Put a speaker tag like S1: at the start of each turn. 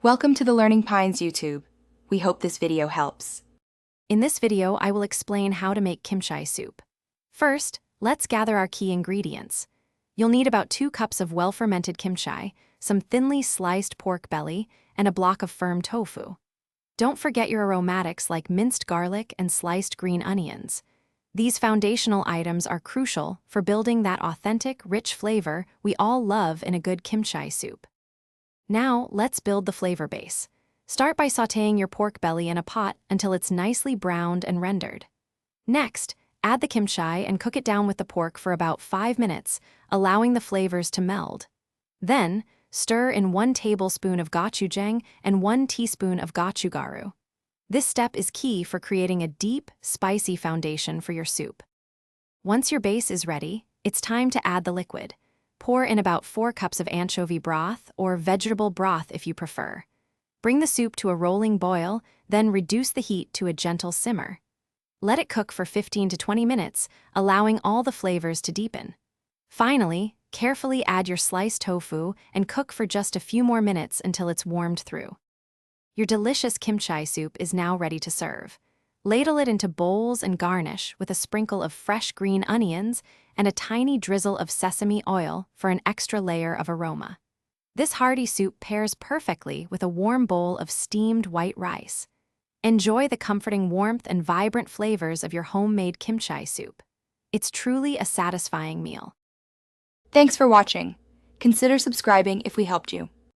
S1: Welcome to the Learning Pines YouTube. We hope this video helps.
S2: In this video, I will explain how to make kimchi soup. First, let's gather our key ingredients. You'll need about 2 cups of well-fermented kimchi, some thinly sliced pork belly, and a block of firm tofu. Don't forget your aromatics like minced garlic and sliced green onions. These foundational items are crucial for building that authentic, rich flavor we all love in a good kimchi soup. Now, let's build the flavor base. Start by sautéing your pork belly in a pot until it's nicely browned and rendered. Next, add the kimchi and cook it down with the pork for about 5 minutes, allowing the flavors to meld. Then, stir in 1 tablespoon of gochujang and 1 teaspoon of gochugaru. This step is key for creating a deep, spicy foundation for your soup. Once your base is ready, it's time to add the liquid. Pour in about 4 cups of anchovy broth, or vegetable broth if you prefer. Bring the soup to a rolling boil, then reduce the heat to a gentle simmer. Let it cook for 15 to 20 minutes, allowing all the flavors to deepen. Finally, carefully add your sliced tofu and cook for just a few more minutes until it's warmed through. Your delicious kimchi soup is now ready to serve. Ladle it into bowls and garnish with a sprinkle of fresh green onions and a tiny drizzle of sesame oil for an extra layer of aroma. This hearty soup pairs perfectly with a warm bowl of steamed white rice. Enjoy the comforting warmth and vibrant flavors of your homemade kimchi soup. It's truly a satisfying meal.
S1: Thanks for watching. Consider subscribing if we helped you.